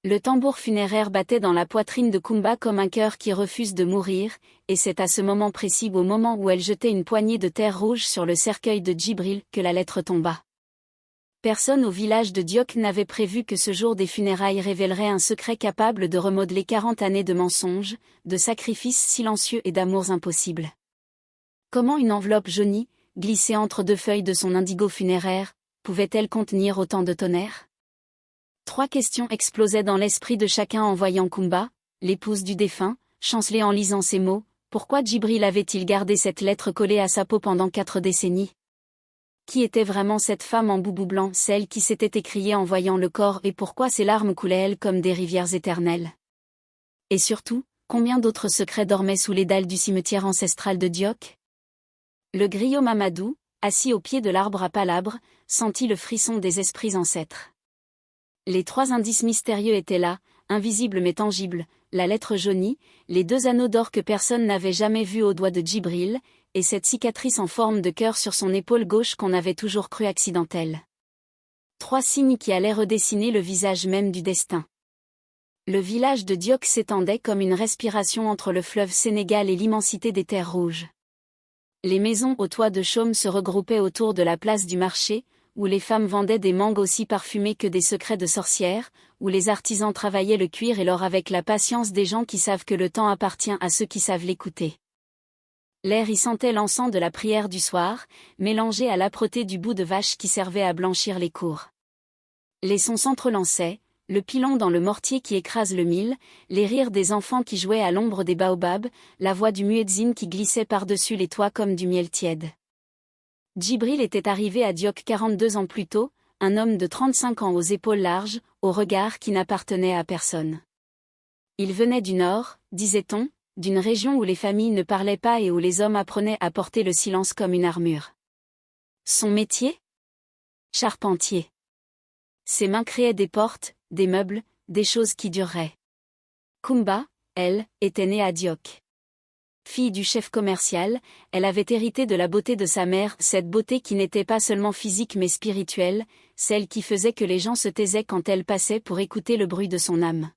Le tambour funéraire battait dans la poitrine de Kumba comme un cœur qui refuse de mourir, et c'est à ce moment précis, au moment où elle jetait une poignée de terre rouge sur le cercueil de Djibril, que la lettre tomba. Personne au village de Diok n'avait prévu que ce jour des funérailles révélerait un secret capable de remodeler 40 années de mensonges, de sacrifices silencieux et d'amours impossibles. Comment une enveloppe jaunie, glissée entre deux feuilles de son indigo funéraire, pouvait-elle contenir autant de tonnerre? 3 questions explosaient dans l'esprit de chacun en voyant Kumba, l'épouse du défunt, chanceler en lisant ces mots. Pourquoi Djibril avait-il gardé cette lettre collée à sa peau pendant 4 décennies? Qui était vraiment cette femme en boubou blanc, celle qui s'était écriée en voyant le corps, et pourquoi ses larmes coulaient elles comme des rivières éternelles? Et surtout, combien d'autres secrets dormaient sous les dalles du cimetière ancestral de Diok? Le griot Mamadou, assis au pied de l'arbre à palabres, sentit le frisson des esprits ancêtres. Les 3 indices mystérieux étaient là, invisibles mais tangibles, la lettre jaunie, les 2 anneaux d'or que personne n'avait jamais vus au doigt de Djibril, et cette cicatrice en forme de cœur sur son épaule gauche qu'on avait toujours cru accidentelle. 3 signes qui allaient redessiner le visage même du destin. Le village de Diok s'étendait comme une respiration entre le fleuve Sénégal et l'immensité des terres rouges. Les maisons aux toits de chaume se regroupaient autour de la place du marché, où les femmes vendaient des mangues aussi parfumées que des secrets de sorcières, où les artisans travaillaient le cuir et l'or avec la patience des gens qui savent que le temps appartient à ceux qui savent l'écouter. L'air y sentait l'encens de la prière du soir, mélangé à l'âpreté du bout de vache qui servait à blanchir les cours. Les sons s'entrelançaient, le pilon dans le mortier qui écrase le mil, les rires des enfants qui jouaient à l'ombre des baobabs, la voix du muezzin qui glissait par-dessus les toits comme du miel tiède. Djibril était arrivé à Diok 42 ans plus tôt, un homme de 35 ans aux épaules larges, au regard qui n'appartenait à personne. Il venait du nord, disait-on, d'une région où les familles ne parlaient pas et où les hommes apprenaient à porter le silence comme une armure. Son métier? Charpentier. Ses mains créaient des portes, des meubles, des choses qui dureraient. Kumba, elle, était née à Diok. Fille du chef commercial, elle avait hérité de la beauté de sa mère, cette beauté qui n'était pas seulement physique mais spirituelle, celle qui faisait que les gens se taisaient quand elle passait pour écouter le bruit de son âme.